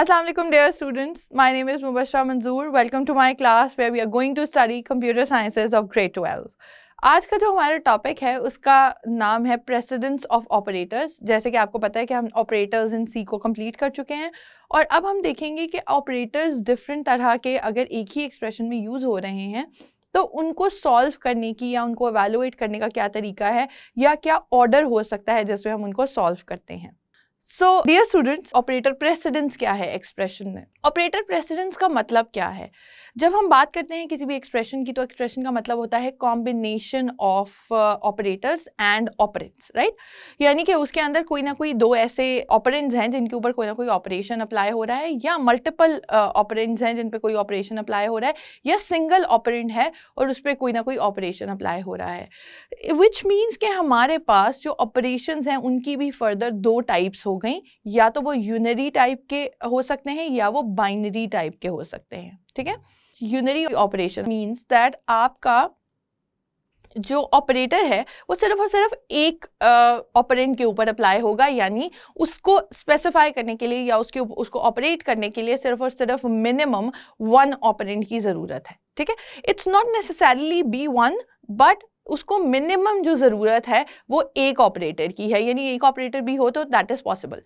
Assalamualaikum dear students, my name is Mubashra Manzoor. Welcome to my class where we are going to study computer sciences of grade 12. आज का जो हमारा topic है उसका नाम है प्रेसिडेंस ऑफ ऑपरेटर्स। जैसे कि आपको पता है कि हम ऑपरेटर्स इन सी को कंप्लीट कर चुके हैं और अब हम देखेंगे कि ऑपरेटर्स डिफरेंट तरह के अगर एक ही एक्सप्रेशन में यूज़ हो रहे हैं तो उनको सॉल्व करने की या उनको एवेलुएट करने का क्या तरीका है या क्या ऑर्डर हो सकता है जिसमें हम उनको सॉल्व करते हैं। So dear students, operator precedence क्या है एक्सप्रेशन में? ऑपरेटर प्रेसिडेंस का मतलब क्या है? जब हम बात करते हैं किसी भी एक्सप्रेशन की तो एक्सप्रेशन का मतलब होता है combination of operators and operands, right? यानी कि उसके अंदर कोई ना कोई दो ऐसे ऑपरेंड्स हैं जिनके ऊपर कोई ना कोई ऑपरेशन अप्लाई हो रहा है, या मल्टीपल ऑपरेंड्स हैं जिन पे कोई ऑपरेशन अप्लाई हो रहा है, या सिंगल ऑपरेंड है और उस पर कोई ना कोई ऑपरेशन अप्लाई हो रहा है। विच मीन्स कि हमारे पास जो ऑपरेशंस हैं उनकी भी फर्दर दो टाइप्स हो गई, या तो वो यूनरी टाइप के हो सकते हैं या वो बाइनरी टाइप के हो सकते हैं। ठीक है, यूनरी ऑपरेशन मींस दैट आपका जो ऑपरेटर है वो सिर्फ और सिर्फ एक ऑपरेंड के ऊपर अप्लाई होगा, यानी उसको स्पेसिफाई करने के लिए या उसको ऑपरेट करने के लिए सिर्फ और सिर्फ मिनिमम वन ऑपरेंड की ज़रूरत है। ठीक है, it's not necessarily be one, but उसको मिनिमम जो ज़रूरत है वो एक ऑपरेटर की है, यानी एक ऑपरेटर भी हो तो दैट इज़ पॉसिबल।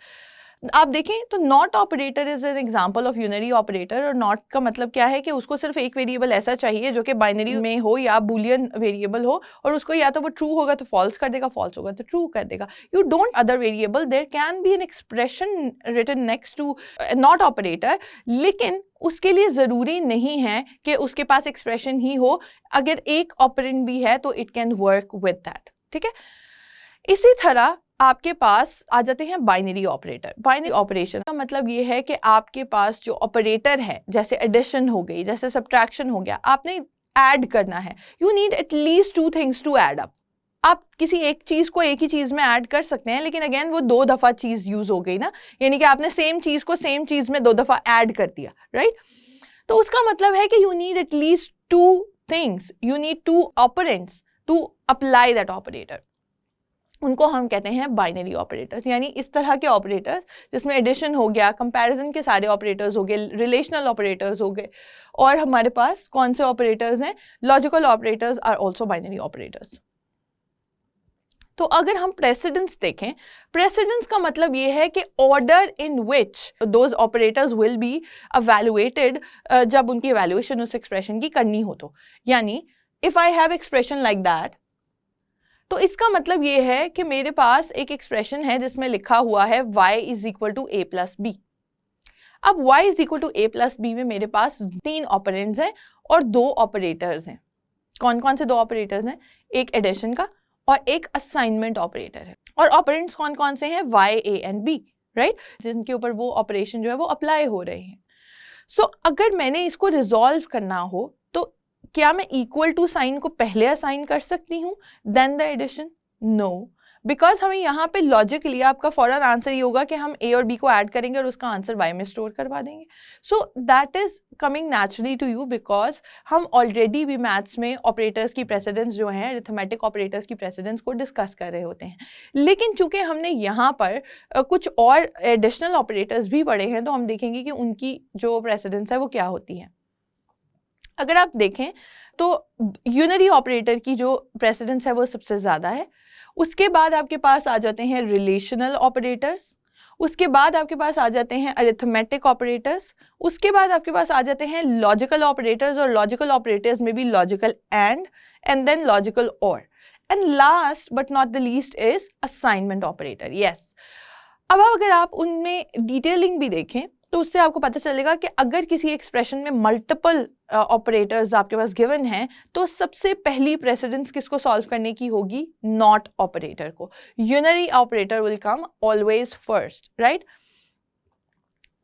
आप देखें तो not operator is an example of unary operator. और नॉट का मतलब क्या है कि उसको सिर्फ एक वेरिएबल ऐसा चाहिए जो कि बाइनरी में हो या बुलियन वेरिएबल हो, और उसको या तो वो ट्रू होगा तो फॉल्स कर देगा, फॉल्स होगा तो ट्रू कर देगा। You don't other variable, there can be an expression written next to not operator, लेकिन उसके लिए ज़रूरी नहीं है कि उसके पास एक्सप्रेशन ही हो, अगर एक ऑपरेंड भी है तो it can work with that. ठीक है, इसी तरह आपके पास आ जाते हैं बाइनरी ऑपरेटर। बाइनरी ऑपरेशन का मतलब ये है कि आपके पास जो ऑपरेटर है, जैसे एडिशन हो गई, जैसे सब्ट्रैक्शन हो गया, आपने ऐड करना है, you need at least two things to add up. आप किसी एक चीज़ को एक ही चीज़ में ऐड कर सकते हैं, लेकिन अगेन वो दो दफ़ा चीज़ यूज़ हो गई ना, यानी कि आपने सेम चीज़ को सेम चीज़ में दो दफ़ा ऐड कर दिया, राइट? तो उसका मतलब है कि you need at least two things, you need two operands to apply that operator. उनको हम कहते हैं बाइनरी ऑपरेटर्स, यानी इस तरह के ऑपरेटर्स जिसमें एडिशन हो गया, कंपैरिजन के सारे ऑपरेटर्स हो गए, रिलेशनल ऑपरेटर्स हो गए, और हमारे पास कौन से ऑपरेटर्स हैं? Logical operators are also binary operators. तो अगर हम प्रेसिडेंस देखें, प्रेसिडेंस का मतलब ये है कि order in which those operators will be evaluated, जब उनकी एवेल्युएशन उस एक्सप्रेशन की करनी हो तो। यानी if I have expression like that, तो इसका मतलब ये है कि मेरे पास एक एक्सप्रेशन है जिसमें लिखा हुआ है y is equal to a plus B. अब y is equal to a plus B में मेरे पास तीन ऑपरेंड्स हैं और दो ऑपरेटर्स हैं। कौन कौन से दो ऑपरेटर्स हैं? एक एडिशन का और एक असाइनमेंट ऑपरेटर है। और ऑपरेंड्स कौन कौन से हैं? y, a and b, right? जिनके ऊपर वो ऑपरेशन जो है वो अप्लाई हो रहे हैं। सो अगर मैंने इसको रिजॉल्व करना हो तो क्या मैं इक्वल टू साइन को पहले असाइन कर सकती हूँ then the addition? No, because हमें यहाँ पे लॉजिकली आपका फौरन आंसर ये होगा कि हम ए और बी को ऐड करेंगे और उसका आंसर वाई में स्टोर करवा देंगे। So that is coming naturally to you, because हम ऑलरेडी भी मैथ्स में ऑपरेटर्स की प्रेसिडेंस जो है, अरिथमेटिक ऑपरेटर्स की प्रेसिडेंस को डिस्कस कर रहे होते हैं। लेकिन चूंकि हमने यहाँ पर कुछ और एडिशनल ऑपरेटर्स भी पढ़े हैं, तो हम देखेंगे कि उनकी जो प्रेसिडेंस है वो क्या होती है। अगर आप देखें तो यूनरी ऑपरेटर की जो प्रेसिडेंस है वो सबसे ज़्यादा है। उसके बाद आपके पास आ जाते हैं रिलेशनल ऑपरेटर्स, उसके बाद आपके पास आ जाते हैं अरिथमेटिक ऑपरेटर्स, उसके बाद आपके पास आ जाते हैं लॉजिकल ऑपरेटर्स, और लॉजिकल ऑपरेटर्स में भी लॉजिकल एंड देन लॉजिकल और, and last but not the least is assignment operator. Yes, अब अगर आप उनमें डिटेलिंग भी देखें तो उससे आपको पता चलेगा कि अगर किसी एक्सप्रेशन में मल्टीपल ऑपरेटर्स आपके पास गिवन हैं तो सबसे पहली प्रेसिडेंस किसको सॉल्व करने की होगी? नॉट ऑपरेटर को। Unary operator will come always first, right?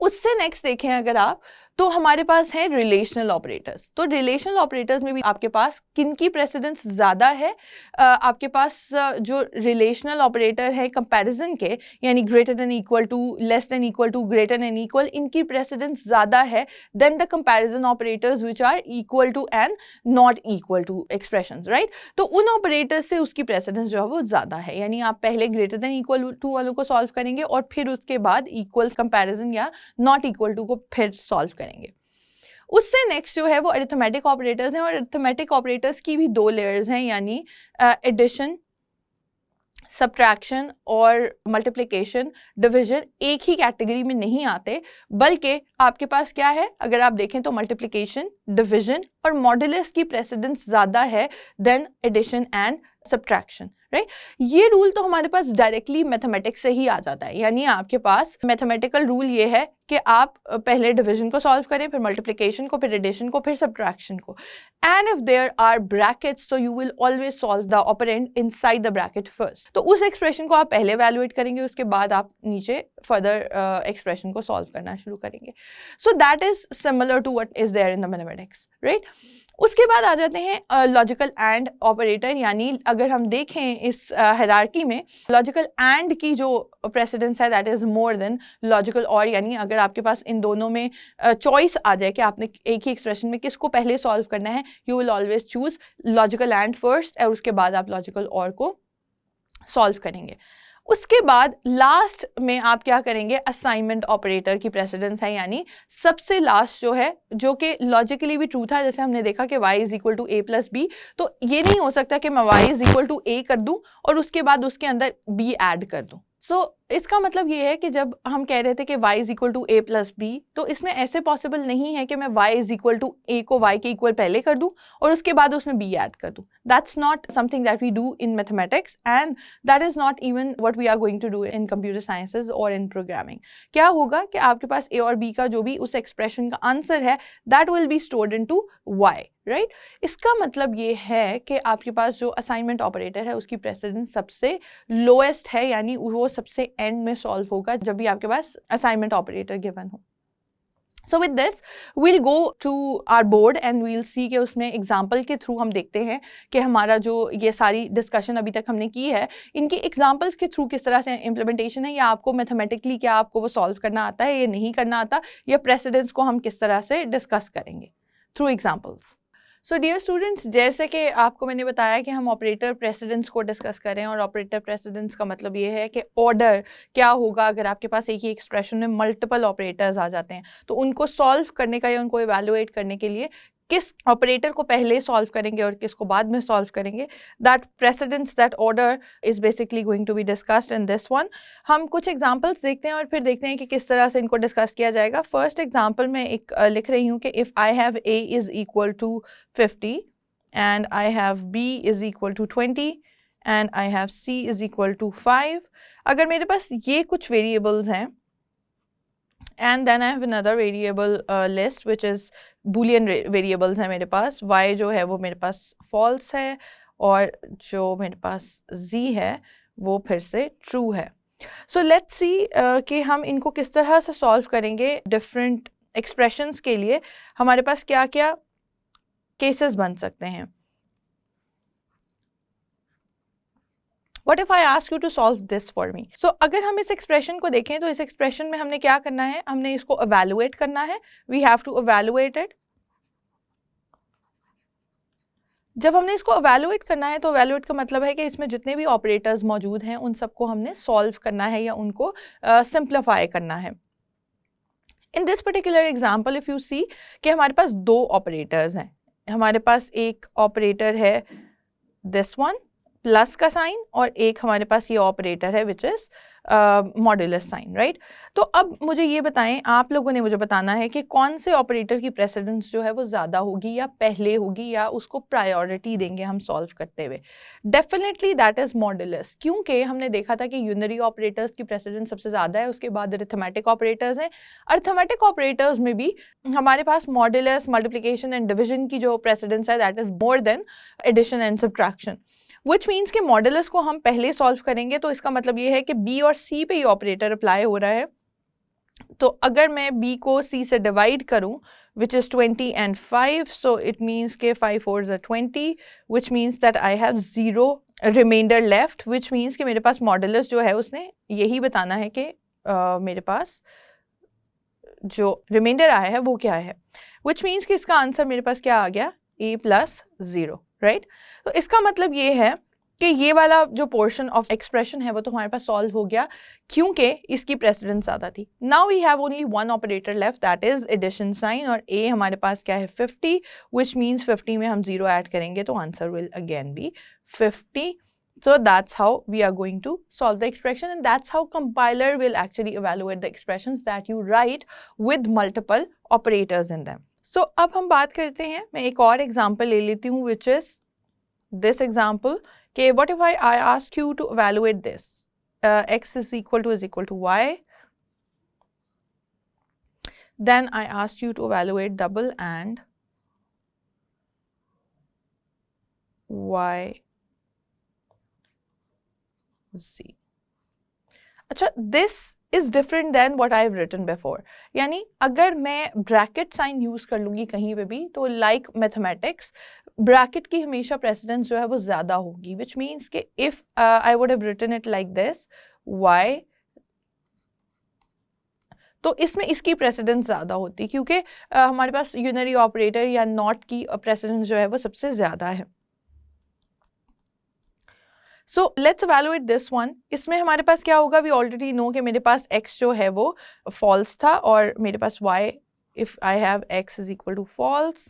उससे नेक्स्ट देखें अगर आप, तो हमारे पास है रिलेशनल ऑपरेटर्स। तो रिलेशनल ऑपरेटर्स में भी आपके पास किन की प्रेसिडेंस ज़्यादा है? आपके पास जो रिलेशनल ऑपरेटर है कंपैरिजन के, यानी greater than equal to, less than equal to, greater than equal, इनकी प्रेसिडेंस ज़्यादा है than the comparison operators which are equal to and not equal to expressions, right. तो उन ऑपरेटर्स से उसकी प्रेसिडेंस जो है वो ज़्यादा है, यानी आप पहले ग्रेटर देन इक्वल टू वालों को सॉल्व करेंगे और फिर उसके बाद इक्वल कंपैरिजन या नॉट इक्वल टू को फिर सॉल्व करेंगे। उससे नेक्स्ट जो है वो अरिथमेटिक ऑपरेटर्स हैं, और अरिथमेटिक ऑपरेटर्स की भी दो लेयर्स हैं, यानी एडिशन, सब्ट्रैक्शन और मल्टीप्लिकेशन, डिवीजन एक ही कैटेगरी में नहीं आते, बल्कि आपके पास क्या है, अगर आप देखें तो मल्टीप्लिकेशन, डिवीजन और मॉड्यूलस की प्रेसिडेंस ज़्यादा है than addition and subtraction, right. ये रूल तो हमारे पास डायरेक्टली मैथमेटिक्स से ही आ जाता है, यानी आपके पास मैथमेटिकल रूल ये है कि आप पहले डिवीजन को सॉल्व करें, फिर मल्टीप्लिकेशन को, फिर एडिशन को, फिर सब्ट्रैक्शन को, and if there are brackets so you will always solve the operand inside the bracket first. तो उस एक्सप्रेशन को आप पहले वैल्यूएट करेंगे, उसके बाद आप नीचे फर्दर एक्सप्रेशन को सॉल्व करना शुरू करेंगे। So that is similar to what is there in the mathematics, right. उसके बाद आ जाते हैं लॉजिकल एंड ऑपरेटर, यानी अगर हम देखें इस हायरार्की में लॉजिकल एंड की जो प्रेसिडेंस है that is more than logical और, यानी अगर आपके पास इन दोनों में चॉइस आ जाए कि आपने एक ही एक्सप्रेशन में किसको पहले सॉल्व करना है, you will always choose logical and first और उसके बाद आप लॉजिकल और को सॉल्व करेंगे। उसके बाद लास्ट में आप क्या करेंगे, असाइनमेंट ऑपरेटर की प्रेसिडेंस है, यानी सबसे लास्ट जो है, जो कि लॉजिकली भी ट्रू था, जैसे हमने देखा कि y is equal to a plus B, तो ये नहीं हो सकता कि मैं y is equal to a कर दूं और उसके बाद उसके अंदर b ऐड कर दूं। सो इसका मतलब ये है कि जब हम कह रहे थे कि y is equal to a plus B, तो इसमें ऐसे पॉसिबल नहीं है कि मैं y is equal to a को y के इक्वल पहले कर दूं और उसके बाद उसमें b ऐड कर दूं। That's not something that we do in mathematics and that is not even what we are going to do in computer sciences और इन प्रोग्रामिंग। क्या होगा कि आपके पास a और b का जो भी उस एक्सप्रेशन का आंसर है that will be stored into y, right. इसका मतलब ये है कि आपके पास जो असाइनमेंट ऑपरेटर है उसकी प्रेसिडेंस सबसे लोएस्ट है, यानी वो सबसे एंड में सॉल्व होगा जब भी आपके पास असाइनमेंट ऑपरेटर गिवन हो। So with this we'll go to our board and we'll see कि उसमें एग्जाम्पल के थ्रू हम देखते हैं कि हमारा जो ये सारी डिस्कशन अभी तक हमने की है इनकी एग्जाम्पल्स के थ्रू किस तरह से इम्प्लीमेंटेशन है, या आपको मैथमेटिकली क्या आपको वो सॉल्व करना आता है या नहीं करना आता, या प्रेसिडेंस को हम किस तरह से डिस्कस करेंगे through examples. So dear students, जैसे कि आपको मैंने बताया कि हम ऑपरेटर प्रेसिडेंस को डिस्कस करें, और ऑपरेटर प्रेसिडेंस का मतलब ये है कि ऑर्डर क्या होगा अगर आपके पास एक ही एक्सप्रेशन में मल्टीपल ऑपरेटर्स आ जाते हैं, तो उनको सॉल्व करने का या उनको इवैल्यूएट करने के लिए किस ऑपरेटर को पहले सॉल्व करेंगे और किसको बाद में सॉल्व करेंगे, that precedence, that order is basically going to be discussed in this one. हम कुछ एग्जांपल्स देखते हैं और फिर देखते हैं कि किस तरह से इनको डिस्कस किया जाएगा। फर्स्ट एग्जांपल में एक लिख रही हूँ कि if I have a is equal to 50 and I have b is equal to 20 and I have c is equal to 5। अगर मेरे पास ये कुछ वेरिएबल्स हैं and then I have another variable list which is boolean variables है मेरे पास, y जो है वो मेरे पास false है और जो मेरे पास z है वो फिर से true है। So let's see कि हम इनको किस तरह से solve करेंगे। different expressions के लिए हमारे पास क्या क्या cases बन सकते हैं। What if I ask you to solve this for me? So अगर हम इस एक्सप्रेशन को देखें तो इस एक्सप्रेशन में हमने क्या करना है, हमने इसको evaluate करना है। We have to evaluate it। जब हमने इसको evaluate करना है तो evaluate का मतलब है कि इसमें जितने भी ऑपरेटर्स मौजूद हैं उन सबको हमने solve करना है या उनको simplify करना है। In this particular example if you see कि हमारे पास दो ऑपरेटर्स हैं, हमारे पास एक ऑपरेटर है this one प्लस का साइन और एक हमारे पास ये ऑपरेटर है which is modulus sign, right. तो अब मुझे ये बताएं, आप लोगों ने मुझे बताना है कि कौन से ऑपरेटर की प्रेसिडेंस जो है वो ज़्यादा होगी या पहले होगी या उसको प्रायोरिटी देंगे हम सॉल्व करते हुए। डेफिनेटली दैट इज़ मॉड्यूलस, क्योंकि हमने देखा था कि यूनरी ऑपरेटर्स की प्रेसिडेंस सबसे ज़्यादा है, उसके बाद अरिथमेटिक ऑपरेटर्स हैं। अरिथमेटिक ऑपरेटर्स में भी हमारे पास मॉड्यूलस, मल्टीप्लिकेशन एंड डिविजन की जो प्रेसिडेंस है that is more than addition and subtraction, which means कि मॉड्यूलस को हम पहले सॉल्व करेंगे, तो इसका मतलब ये है कि बी और सी पे ये ऑपरेटर अप्लाई हो रहा है तो अगर मैं b को c से डिवाइड करूं which is 20 and 5, so it means के 5 4s are 20, which means that I have 0 remainder left, which means कि मेरे पास मॉडुलस जो है उसने यही बताना है कि मेरे पास जो रिमाइंडर आया है वो क्या है, which means कि इसका आंसर मेरे पास क्या आ गया, a plus 0, राइट। तो इसका मतलब ये है कि ये वाला जो पोर्शन ऑफ एक्सप्रेशन है वो तो हमारे पास सॉल्व हो गया क्योंकि इसकी प्रेसिडेंस ज़्यादा थी। Now we have only one operator left, that is addition sign, और a हमारे पास क्या है 50, विच मीन्स 50 में हम 0 ऐड करेंगे तो answer will again be 50. So that's how we are going to solve the expression, and that's how compiler will actually evaluate the expressions that you write with multiple operators in them. So अब हम बात करते हैं, मैं एक और example ले लेती हूँ which is this example. Okay, what if I ask you to evaluate this? X is equal to y. Then I asked you to evaluate double and y z. अच्छा, this is different than what I've written before. यानी अगर मैं bracket sign use कर लूंगी कहीं पे भी तो लाइक मैथमेटिक्स ब्रैकेट की हमेशा प्रेसिडेंस जो है वो ज्यादा होगी, विच मीन्स कि if I would have written it like this y, तो इसमें इसकी प्रेसिडेंस ज़्यादा होती क्योंकि हमारे पास यूनरी ऑपरेटर या नॉट की प्रेसिडेंस जो है वो सबसे ज़्यादा है। So let's evaluate this one. इसमें हमारे पास क्या होगा, वी ऑलरेडी नो कि मेरे पास x जो है वो फॉल्स था और मेरे पास y, if I have x is equal to false,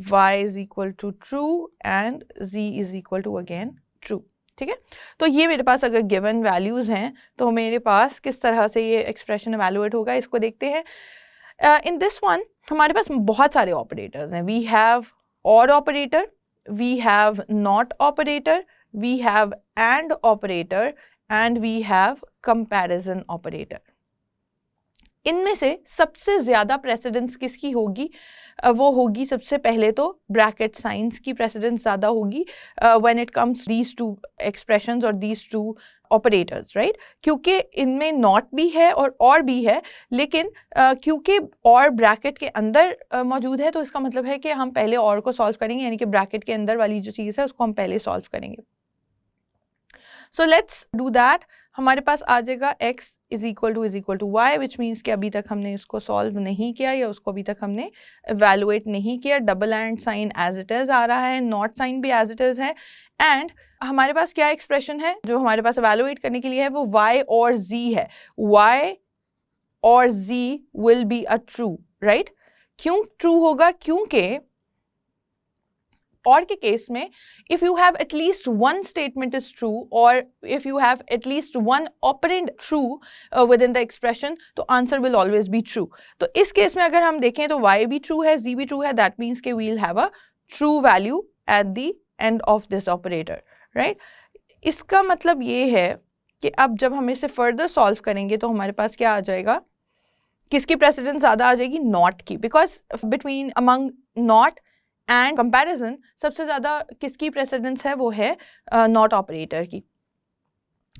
y is equal to true and z is equal to again true. ठीक है, तो ये मेरे पास अगर गिवन वैल्यूज़ हैं तो मेरे पास किस तरह से ये एक्सप्रेशन एवेलुएट होगा, इसको देखते हैं। इन दिस वन हमारे पास बहुत सारे ऑपरेटर्स हैं। We have or operator, we have not operator, we have and operator and we have comparison operator. इनमें से सबसे ज़्यादा प्रेसिडेंस किसकी होगी, वो होगी सबसे पहले तो ब्रैकेट साइंस की प्रेसिडेंस ज़्यादा होगी when it comes these two expressions और दीज टू ऑपरेटर्स, राइट, क्योंकि इनमें नॉट भी है और भी है, लेकिन क्योंकि और ब्रैकेट के अंदर मौजूद है तो इसका मतलब है कि हम पहले और को सॉल्व करेंगे, यानी कि ब्रैकेट के अंदर वाली जो चीज़ है उसको हम पहले सॉल्व करेंगे। So let's do that. हमारे पास आ जाएगा x is equal to Y, which means कि अभी तक हमने उसको सॉल्व नहीं किया या उसको अभी तक हमने एवेलुएट नहीं किया। Double and sign as it is आ रहा है, नॉट साइन भी एज इट इज़ है, एंड हमारे पास क्या एक्सप्रेशन है जो हमारे पास एवेलुएट करने के लिए है, वो y और z है। y और z will be a true, right. क्यों ट्रू होगा, क्योंकि और के केस में if you have at least one statement is true or if you have at least one operand true within the expression, तो answer will always be true। तो इस case में अगर हम देखें तो y भी true है, z भी true है, that means कि we'll have a true value at the end of this operator, right। इसका मतलब ये है कि अब जब हम इसे further solve करेंगे तो हमारे पास क्या आ जाएगा, किसकी प्रेसिडेंस ज़्यादा आ जाएगी, नॉट की, because between among not and comparison सबसे ज़्यादा किसकी प्रेसिडेंस है, वो है नॉट ऑपरेटर की।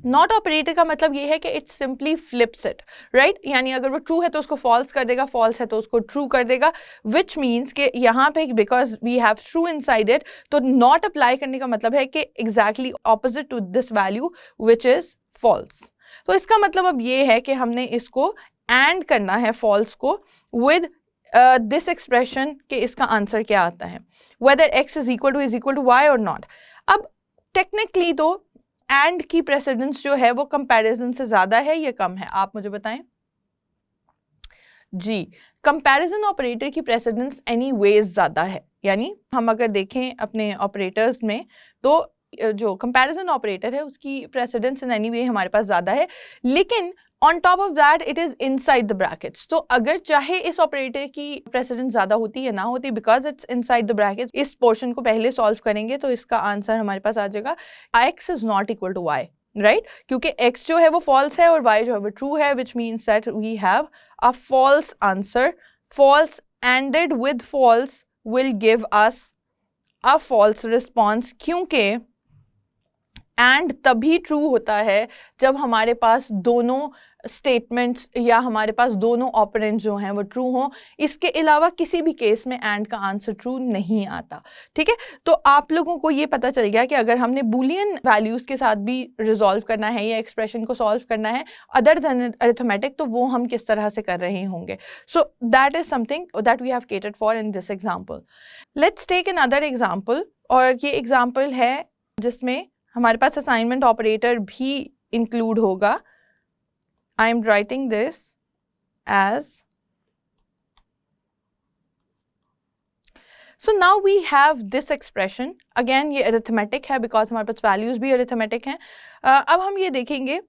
नॉट ऑपरेटर का मतलब ये है कि it simply flips it, right, यानी अगर वो ट्रू है तो उसको फॉल्स कर देगा, फॉल्स है तो उसको ट्रू कर देगा, विच मीन्स कि यहाँ पे because we have true inside it, तो नॉट अप्लाई करने का मतलब है कि exactly opposite to this value which is false. तो इसका मतलब अब ये है कि हमने इसको एंड करना है फॉल्स को विद दिस एक्सप्रेशन कि इसका आंसर क्या आता है, whether x is equal to y और नॉट। अब टेक्निकली तो एंड की प्रेसिडेंस जो है वो कंपैरिजन से ज़्यादा है या कम है, आप मुझे बताएं जी। कंपैरिजन ऑपरेटर की प्रेसिडेंस एनी वेज ज़्यादा है, यानी हम अगर देखें अपने ऑपरेटर्स में तो जो कंपैरिजन ऑपरेटर है उसकी प्रेसिडेंस इन एनी वे हमारे पास ज़्यादा है, लेकिन on top of that it is inside the brackets. तो अगर चाहे इस ऑपरेटर की प्रेसिडेंस ज़्यादा होती या ना होती, because it's inside the brackets, इस पोर्शन को पहले सॉल्व करेंगे तो इसका आंसर हमारे पास आ जाएगा x is not equal to y, right, क्योंकि x जो है वो फॉल्स है और y जो है वो ट्रू है, which means that we have a false answer. False ANDed with false will give us a false response, क्योंकि एंड तभी ट्रू होता है जब हमारे पास दोनों स्टेटमेंट्स या हमारे पास दोनों ऑपरेंड्स जो हैं वो ट्रू हों, इसके अलावा किसी भी केस में एंड का आंसर ट्रू नहीं आता। ठीक है, तो आप लोगों को ये पता चल गया कि अगर हमने बूलियन वैल्यूज के साथ भी रिजॉल्व करना है या एक्सप्रेशन को सॉल्व करना है अदर देन अरिथमेटिक, तो वो हम किस तरह से कर रहे होंगे। So that is something that we have catered for in this example. Let's take another example, और ये एग्जाम्पल है जिसमें हमारे पास असाइनमेंट ऑपरेटर भी इंक्लूड होगा। I am writing this as, so now we have this expression, again ये arithmetic है because हमारे पास values भी arithmetic हैं। अब हम ये देखेंगे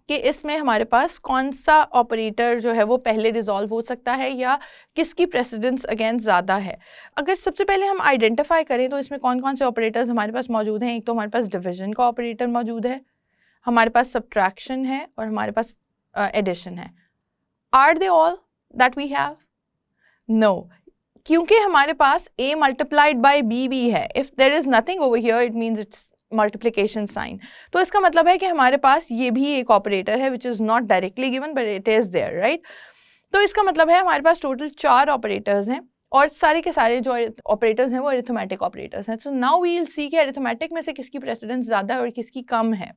कि इसमें हमारे पास कौन सा ऑपरेटर जो है वो पहले रिजॉल्व हो सकता है या किसकी प्रेसिडेंस अगेन ज़्यादा है। अगर सबसे पहले हम आइडेंटिफाई करें तो इसमें कौन कौन से ऑपरेटर्स हमारे पास मौजूद हैं। एक तो हमारे पास डिविजन का ऑपरेटर मौजूद है, हमारे पास सब्ट्रैक्शन है और हमारे पास एडिशन है। Are they all that we have? No, क्योंकि हमारे पास a मल्टीप्लाइड बाय b भी है। If there is nothing over here it means it's multiplication sign. तो इसका मतलब है कि हमारे पास ये भी एक ऑपरेटर है which is not directly given but it is there, right. तो इसका मतलब है हमारे पास टोटल 4 ऑपरेटर्स हैं और सारे के सारे जो ऑपरेटर्स हैं वो अरिथमेटिक ऑपरेटर्स हैं। So now we will see कि अरिथमेटिक में से किसकी प्रेसिडेंस ज़्यादा है और किसकी कम है।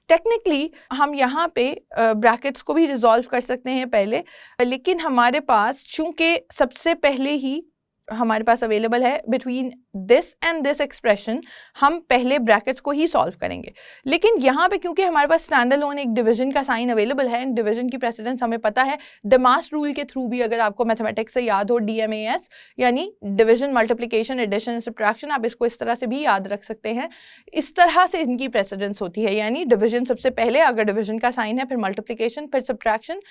टेक्निकली हम यहाँ पे ब्रैकेट्स को भी रिजॉल्व कर सकते हैं पहले, लेकिन हमारे पास चूंकि सबसे पहले ही हमारे पास अवेलेबल है between this and this expression, हम पहले ब्रैकेट्स को ही सॉल्व करेंगे। लेकिन यहाँ पे क्योंकि हमारे पास स्टैंडअलोन एक डिवीजन का साइन अवेलेबल है, डिवीजन की प्रेसिडेंस हमें पता है। डेमास रूल के थ्रू भी अगर आपको मैथमेटिक्स से याद हो, DMAS यानी डिवीजन, मल्टीप्लिकेशन, एडिशन, सब्ट्रैक्शन, आप इसको इस तरह से भी याद रख सकते हैं। इस तरह से इनकी प्रेसिडेंस होती है, यानी डिवीजन सबसे पहले, अगर डिवीजन का साइन है, फिर मल्टीप्लिकेशन, फिर सब्ट्रैक्शन,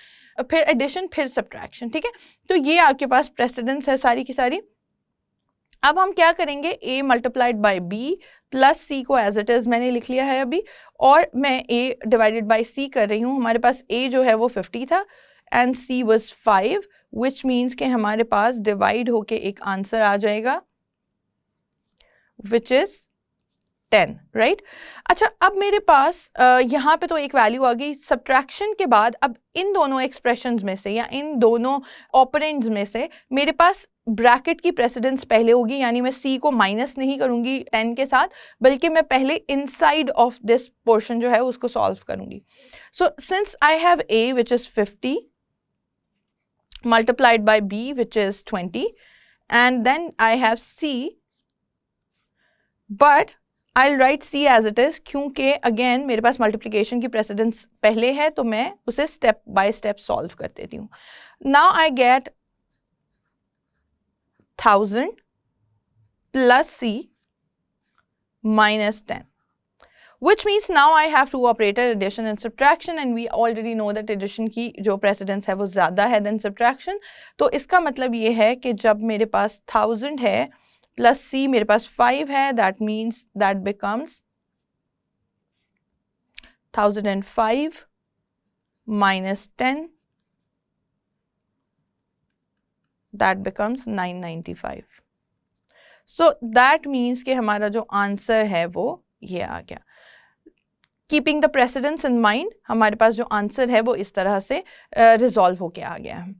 फिर एडिशन, फिर सब्ट्रैक्शन। ठीक है, तो ये आपके पास प्रेसिडेंस है सारी की सारी। अब हम क्या करेंगे, a multiplied by b plus c को एज इट इज़ मैंने लिख लिया है अभी, और मैं a डिवाइडेड बाई c कर रही हूँ। हमारे पास a जो है वो 50 था and c was 5, which means कि हमारे पास डिवाइड होके एक आंसर आ जाएगा विच इज़ 10, राइट। अच्छा, अब मेरे पास यहाँ पे तो एक वैल्यू आ गई। सब्ट्रैक्शन के बाद अब इन दोनों एक्सप्रेशंस में से या इन दोनों ऑपरेंड्स में से मेरे पास ब्रैकेट की प्रेसिडेंस पहले होगी, यानी मैं c को माइनस नहीं करूँगी 10 के साथ, बल्कि मैं पहले इनसाइड ऑफ दिस पोर्शन जो है उसको सॉल्व करूँगी। So since I have a which is 50 multiplied by b which is 20 and then I have c, but I'll write C as it is, क्योंकि अगेन मेरे पास मल्टीप्लिकेशन की precedence पहले है तो मैं उसे स्टेप बाय स्टेप सॉल्व कर देती हूँ। Now I get 1000 plus C minus 10, which means now I have to operate addition and subtraction, and we already know that addition की जो प्रेसिडेंस है वो ज़्यादा है देन सब्ट्रैक्शन। तो इसका मतलब ये है कि जब मेरे पास 1000 है प्लस c मेरे पास 5 है, that means that becomes 1005 minus 10, that becomes 995। So that means कि हमारा जो आंसर है वो ये आ गया। Keeping the precedence in mind, हमारे पास जो आंसर है वो इस तरह से रिजॉल्व होके आ गया है।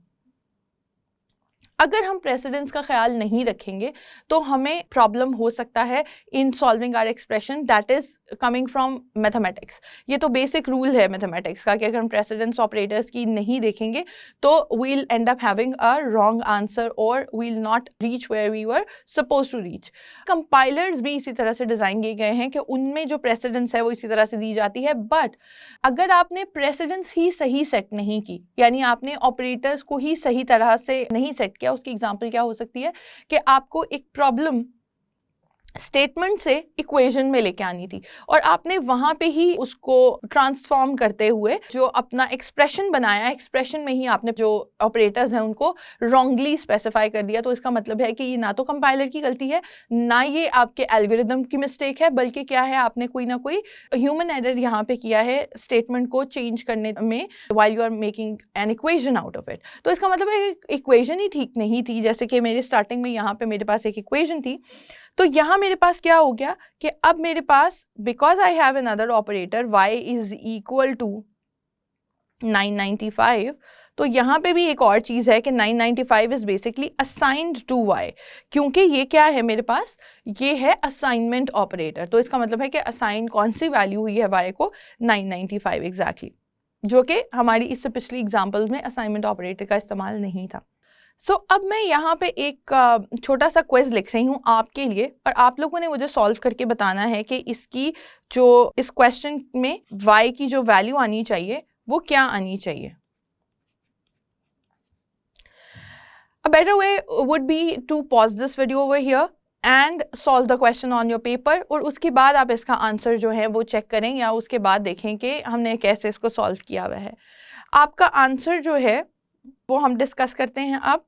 अगर हम प्रेसिडेंस का ख्याल नहीं रखेंगे तो हमें प्रॉब्लम हो सकता है in solving our expression that is coming from mathematics. ये तो बेसिक रूल है मैथमेटिक्स का कि अगर हम प्रेसिडेंस ऑपरेटर्स की नहीं देखेंगे तो we'll end up having a wrong answer और we'll not reach where we were suppose to reach. Compilers भी इसी तरह से डिज़ाइन किए गए हैं कि उनमें जो प्रेसिडेंस है वो इसी तरह से दी जाती है, बट अगर आपने प्रेसिडेंस ही सही सेट नहीं की, यानी आपने ऑपरेटर्स को ही सही तरह से नहीं सेट किया, उसकी एग्जांपल क्या हो सकती है कि आपको एक प्रॉब्लम स्टेटमेंट से इक्वेशन में लेके आनी थी और आपने वहां पे ही उसको ट्रांसफॉर्म करते हुए जो अपना एक्सप्रेशन बनाया, एक्सप्रेशन में ही आपने जो ऑपरेटर्स हैं उनको रॉन्गली स्पेसिफाई कर दिया। तो इसका मतलब है कि ये ना तो कंपाइलर की गलती है, ना ये आपके एल्गोरिदम की मिस्टेक है, बल्कि क्या है, आपने कोई ना कोई ह्यूमन एरर यहाँ पे किया है स्टेटमेंट को चेंज करने में while you are making an equation out of it. तो इसका मतलब है इक्वेशन ही ठीक नहीं थी। जैसे कि मेरे स्टार्टिंग में यहाँ पे मेरे पास एक इक्वेशन थी, तो यहाँ मेरे पास क्या हो गया कि अब मेरे पास because I have another operator y is equal to 995, तो यहाँ पे भी एक और चीज़ है कि 995 is basically assigned to y, क्योंकि ये क्या है मेरे पास, ये है असाइनमेंट ऑपरेटर। तो इसका मतलब है कि असाइन कौन सी वैल्यू हुई है y को, 995 एग्जैक्टली, जो कि हमारी इससे पिछली एग्जाम्पल्स में असाइनमेंट ऑपरेटर का इस्तेमाल नहीं था। अब मैं यहाँ पे एक छोटा सा क्विज लिख रही हूँ आपके लिए, और आप लोगों ने मुझे सॉल्व करके बताना है कि इसकी जो इस क्वेश्चन में y की जो वैल्यू आनी चाहिए वो क्या आनी चाहिए। A better way would be to pause this video over here and solve the question on your paper, और उसके बाद आप इसका आंसर जो है वो चेक करें या उसके बाद देखें कि हमने कैसे इसको सॉल्व किया हुआ है। आपका आंसर जो है वो हम डिस्कस करते हैं अब।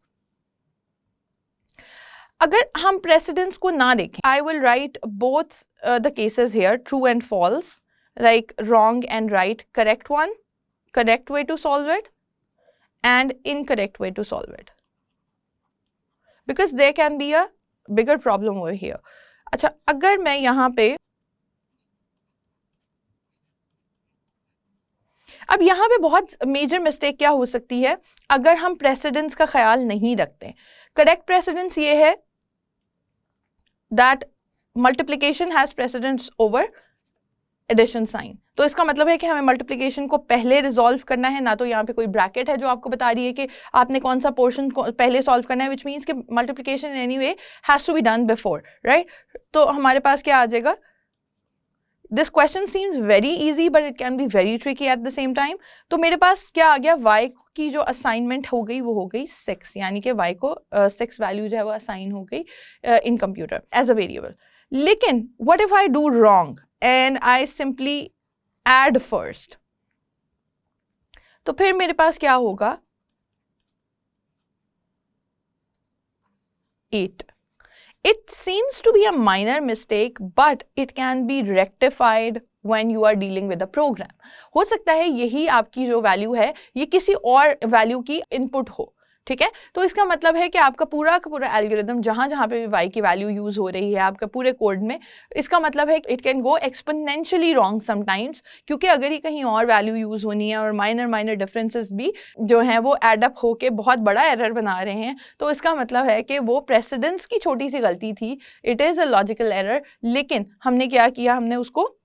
अगर हम प्रेसिडेंस को ना देखें, I will write both the cases here, true and false, like wrong and right, correct one, correct way to solve it, and incorrect way to solve it, because there can be a bigger problem over here. अच्छा, अगर मैं यहाँ पे अब यहाँ पे बहुत major mistake क्या हो सकती है अगर हम प्रेसिडेंस का ख्याल नहीं रखते। करेक्ट प्रेसिडेंस ये है that multiplication has precedence over addition sign. तो इसका मतलब है कि हमें मल्टीप्लिकेशन को पहले रिजॉल्व करना है, ना तो यहाँ पे कोई ब्रैकेट है जो आपको बता रही है कि आपने कौन सा पोर्शन पहले सॉल्व करना है, विच मीन्स कि multiplication anyway has to be done before, right. तो हमारे पास क्या आ जाएगा, this question seems very easy but it can be very tricky at the same time. तो मेरे पास क्या आ गया, y की जो असाइनमेंट हो गई वो हो गई 6, यानी कि y को 6 वैल्यू जो है वो असाइन हो गई in computer as a variable. लेकिन what if I do wrong and I simply add first, तो फिर मेरे पास क्या होगा 8. It seems to be a minor mistake but it can be rectified when you are dealing with the program. हो सकता है यही आपकी जो वैल्यू है ये किसी और वैल्यू की इनपुट हो, ठीक है। तो इसका मतलब है कि आपका पूरा का पूरा एल्गोरिदम जहाँ जहाँ पे भी y की वैल्यू यूज़ हो रही है आपका पूरे कोड में, इसका मतलब है it can go exponentially wrong sometimes, क्योंकि अगर ये कहीं और वैल्यू यूज़ होनी है और माइनर डिफरेंसेस भी जो हैं वो एड अप होके बहुत बड़ा एरर बना रहे हैं, तो इसका मतलब है कि वो प्रेसिडेंस की छोटी सी गलती थी, it is a logical error, लेकिन हमने क्या किया, हमने उसको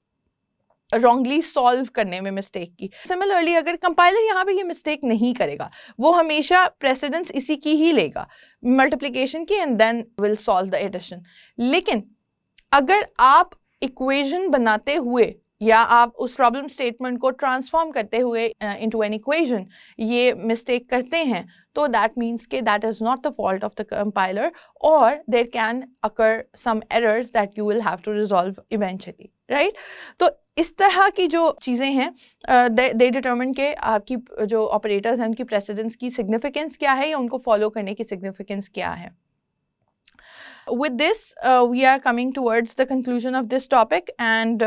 रॉन्गली सॉल्व करने में मिस्टेक की। सिमिलरली अगर कंपाइलर यहाँ पे ये मिस्टेक नहीं करेगा, वो हमेशा प्रेसिडेंस इसी की ही लेगा, मल्टीप्लिकेशन की, and then will solve the addition. लेकिन अगर आप इक्वेशन बनाते हुए या आप उस प्रॉब्लम स्टेटमेंट को ट्रांसफॉर्म करते हुए इनटू एन इक्वेशन ये मिस्टेक करते हैं, तो दैट मीन्स के that is not the fault of the compiler, और there can occur some errors that you will have to resolve eventually, right. तो इस तरह की जो चीज़ें हैं दे डिटर्मिन के आपकी जो ऑपरेटर्स हैं उनकी प्रेसिडेंस की सिग्निफिकेंस क्या है या उनको फॉलो करने की सिग्निफिकेंस क्या है। With this, we are coming towards the conclusion of this topic, and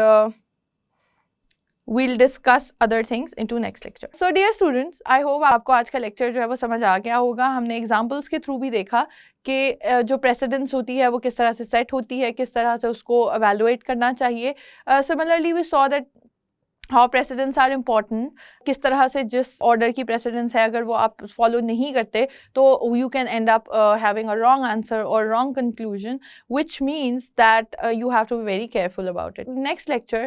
we'll discuss other things into next lecture. So dear students, I hope आपको आज का lecture जो है वो समझ आ गया होगा। हमने examples के through भी देखा कि जो precedence होती है वो किस तरह से set होती है, किस तरह से उसको evaluate करना चाहिए। Similarly, we saw that how precedents are important, किस तरह से जिस order की precedence है अगर वो आप follow नहीं करते तो you can end up having a wrong answer or wrong conclusion, which means that you have to be very careful about it. Next lecture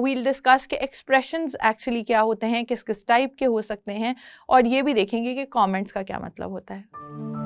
we'll discuss कि expressions actually क्या होते हैं, किस किस type के हो सकते हैं, और ये भी देखेंगे कि comments का क्या मतलब होता है।